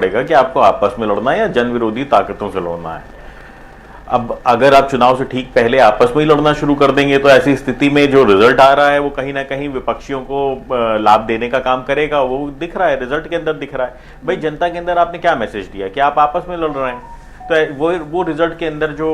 पड़ेगा कि आपको आपस में लड़ना है या जन विरोधी ताकतों से लड़ना है। अब अगर आप चुनाव से ठीक पहले आपस में ही लड़ना शुरू कर देंगे तो ऐसी स्थिति में जो रिजल्ट आ रहा है वो कहीं ना कहीं विपक्षियों को लाभ देने का काम करेगा। वो दिख रहा है, रिजल्ट के अंदर दिख रहा है। भाई जनता के अंदर आपने क्या मैसेज दिया कि आप आपस में लड़ रहे हैं, तो वो रिजल्ट के अंदर जो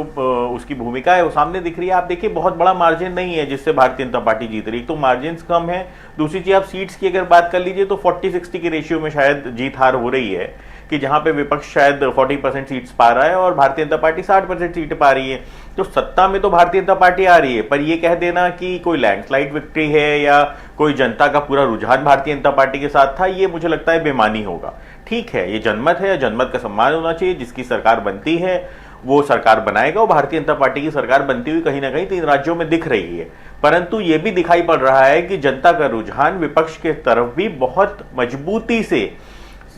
उसकी भूमिका है वो सामने दिख रही है। आप देखिए बहुत बड़ा मार्जिन नहीं है जिससे भारतीय जनता पार्टी जीत रही है। तो मार्जिन कम है, दूसरी चीज आप सीट्स की अगर बात कर लीजिए तो 40-60 की रेशियो में शायद जीत हार हो रही है, कि जहां पे विपक्ष शायद 40% सीट्स पा रहा है और भारतीय जनता पार्टी 60% सीट पा रही है। तो सत्ता में तो भारतीय जनता पार्टी आ रही है, पर ये कह देना कि कोई लैंडस्लाइड विक्ट्री है या कोई जनता का पूरा रुझान भारतीय जनता पार्टी के साथ था, ये मुझे लगता है बेमानी होगा। ठीक है, ये जनमत है, जनमत का सम्मान होना चाहिए। जिसकी सरकार बनती है वो सरकार बनाएगा, और भारतीय जनता पार्टी की सरकार बनती हुई कहीं ना कहीं 3 राज्यों में दिख रही है। परंतु ये भी दिखाई पड़ रहा है कि जनता का रुझान विपक्ष के तरफ भी बहुत मजबूती से,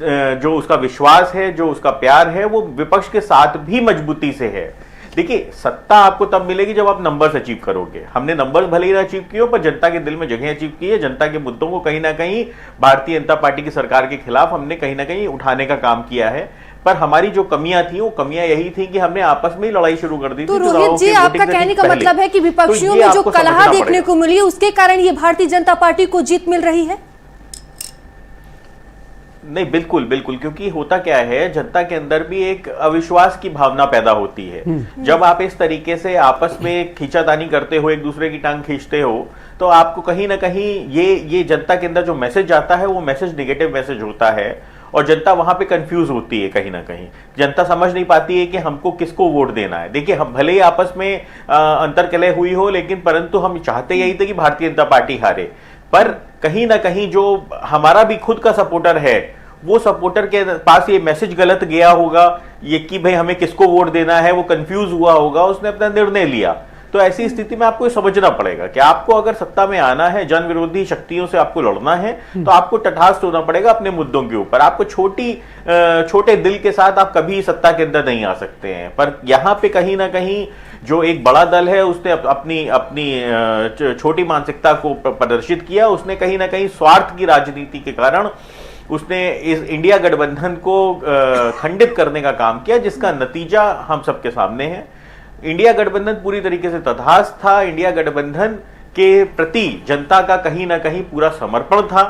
जो उसका विश्वास है, जो उसका प्यार है, वो विपक्ष के साथ भी मजबूती से है। देखिए सत्ता आपको तब मिलेगी जब आप नंबर्स अचीव करोगे। हमने नंबर्स भले ही ना अचीव किए हो, पर जनता के दिल में जगह अचीव की है। जनता के मुद्दों को कहीं ना कहीं भारतीय जनता पार्टी की सरकार के खिलाफ हमने कहीं ना कहीं उठाने का काम किया है। पर हमारी जो कमियां थी वो कमियां यही थी कि हमने आपस में ही लड़ाई शुरू कर दी तो थी। रोहित जी, आपका कहने का मतलब है कि विपक्षियों में जो कलह देखने को मिली उसके कारण ये भारतीय जनता पार्टी को जीत मिल रही है? नहीं, बिल्कुल बिल्कुल, क्योंकि होता क्या है, जनता के अंदर भी एक अविश्वास की भावना पैदा होती है। जब आप इस तरीके से आपस में खींचातानी करते हो, एक दूसरे की टांग खींचते हो, तो आपको कहीं ना कहीं ये जनता के अंदर जो मैसेज आता है वो मैसेज निगेटिव मैसेज होता है, और जनता वहां पे कंफ्यूज होती है। कहीं ना कहीं जनता समझ नहीं पाती है कि हमको किसको वोट देना है। देखिए हम भले ही आपस में अंतर्कलह हुई हो, लेकिन परंतु हम चाहते यही थे कि भारतीय जनता पार्टी हारे। पर कहीं ना कहीं जो हमारा भी खुद का सपोर्टर है, वो सपोर्टर के पास ये मैसेज गलत गया होगा, ये कि भाई हमें किसको वोट देना है, वो कंफ्यूज हुआ होगा, उसने अपना निर्णय लिया। तो ऐसी स्थिति में आपको ये समझना पड़ेगा कि आपको अगर सत्ता में आना है, जन विरोधी शक्तियों से आपको लड़ना है, तो आपको तटस्थ होना पड़ेगा अपने मुद्दों के ऊपर। आपको छोटे दिल के साथ आप कभी सत्ता के अंदर नहीं आ सकते हैं। पर यहां पे कहीं ना कहीं जो एक बड़ा दल है उसने अपनी छोटी मानसिकता को प्रदर्शित किया। उसने कहीं ना कहीं स्वार्थ की राजनीति के कारण उसने इस इंडिया गठबंधन को खंडित करने का काम किया, जिसका नतीजा हम सबके सामने है। इंडिया गठबंधन पूरी तरीके से तटस्थ था। इंडिया गठबंधन के प्रति जनता का कहीं ना कहीं पूरा समर्पण था,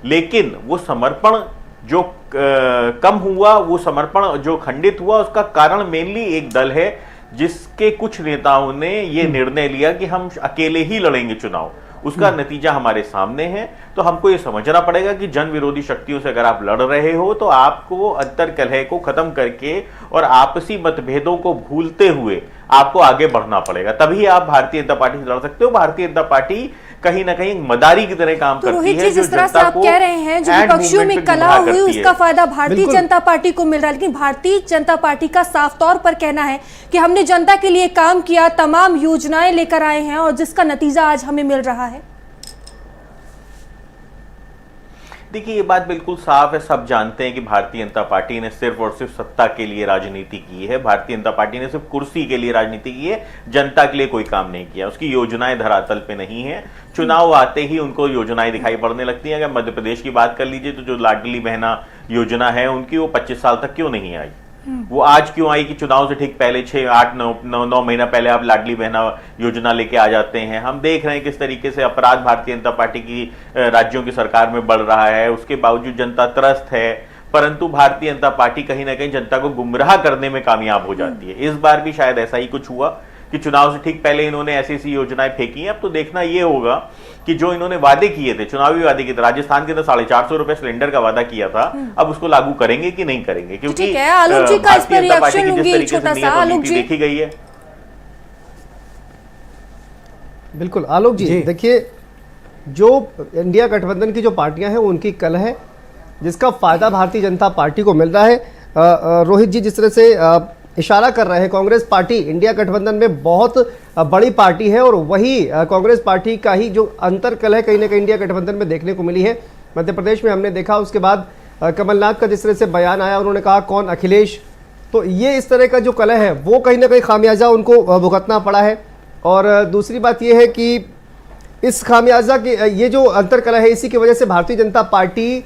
लेकिन वो समर्पण जो कम हुआ, वो समर्पण जो खंडित हुआ, उसका कारण मेनली एक दल है जिसके कुछ नेताओं ने ये निर्णय लिया कि हम अकेले ही लड़ेंगे चुनाव। उसका नतीजा हमारे सामने है। तो हमको ये समझना पड़ेगा कि जन विरोधी शक्तियों से अगर आप लड़ रहे हो तो आपको अंतर्कलह को खत्म करके और आपसी मतभेदों को भूलते हुए आपको आगे बढ़ना पड़ेगा, तभी आप भारतीय जनता पार्टी से लड़ सकते हो। भारतीय जनता पार्टी कहीं ना कहीं मदारी की तरह काम करती है। जिस तरह से आप कह रहे हैं जो विपक्षियों में कलह हुई उसका फायदा भारतीय जनता पार्टी को मिल रहा है, लेकिन भारतीय जनता पार्टी का साफ तौर पर कहना है कि हमने जनता के लिए काम किया, तमाम योजनाएं लेकर आए हैं और जिसका नतीजा आज हमें मिल रहा है। देखिए ये बात बिल्कुल साफ है, सब जानते हैं कि भारतीय जनता पार्टी ने सिर्फ और सिर्फ सत्ता के लिए राजनीति की है। भारतीय जनता पार्टी ने सिर्फ कुर्सी के लिए राजनीति की है, जनता के लिए कोई काम नहीं किया। उसकी योजनाएं धरातल पे नहीं है। चुनाव आते ही उनको योजनाएं दिखाई पड़ने लगती हैं। अगर मध्य प्रदेश की बात कर लीजिए तो जो लाडली बहना योजना है उनकी, वो 25 साल तक क्यों नहीं आई? वो आज क्यों आई कि चुनाव से ठीक पहले 6, 8, 9 महीना पहले आप लाडली बहना योजना लेके आ जाते हैं। हम देख रहे हैं किस तरीके से अपराध भारतीय जनता पार्टी की राज्यों की सरकार में बढ़ रहा है, उसके बावजूद जनता त्रस्त है। परंतु भारतीय जनता पार्टी कहीं ना कहीं जनता को गुमराह करने में कामयाब हो जाती है। इस बार भी शायद ऐसा ही कुछ हुआ कि चुनाव से ठीक पहले इन्होंने ऐसी योजनाएं फेंकी हैं। अब तो देखना यह होगा कि जो इन्होंने वादे किए थे, चुनावी वादे किए थे, राजस्थान के अंदर 450 रुपए सिलेंडर का वादा किया था, अब उसको लागू करेंगे कि नहीं करेंगे? क्योंकि भारतीय जनता पार्टी की जिस तरीके से नीति देखी गई है। बिल्कुल आलोक जी, देखिए जो इंडिया गठबंधन की जो पार्टियां हैं उनकी कलह है, जिसका फायदा भारतीय जनता पार्टी को मिल रहा है। रोहित जी जिस तरह से इशारा कर रहे हैं, कांग्रेस पार्टी इंडिया गठबंधन में बहुत बड़ी पार्टी है और वही कांग्रेस पार्टी का ही जो अंतर्कलह कहीं ना कहीं इंडिया गठबंधन में देखने को मिली है। मध्य प्रदेश में हमने देखा, उसके बाद कमलनाथ का जिस तरह से बयान आया, उन्होंने कहा कौन अखिलेश, तो ये इस तरह का जो कलह है वो कहीं ना कहीं खामियाजा उनको भुगतना पड़ा है। और दूसरी बात ये है कि इस खामियाजा की ये जो अंतर्कलह है, इसी की वजह से भारतीय जनता पार्टी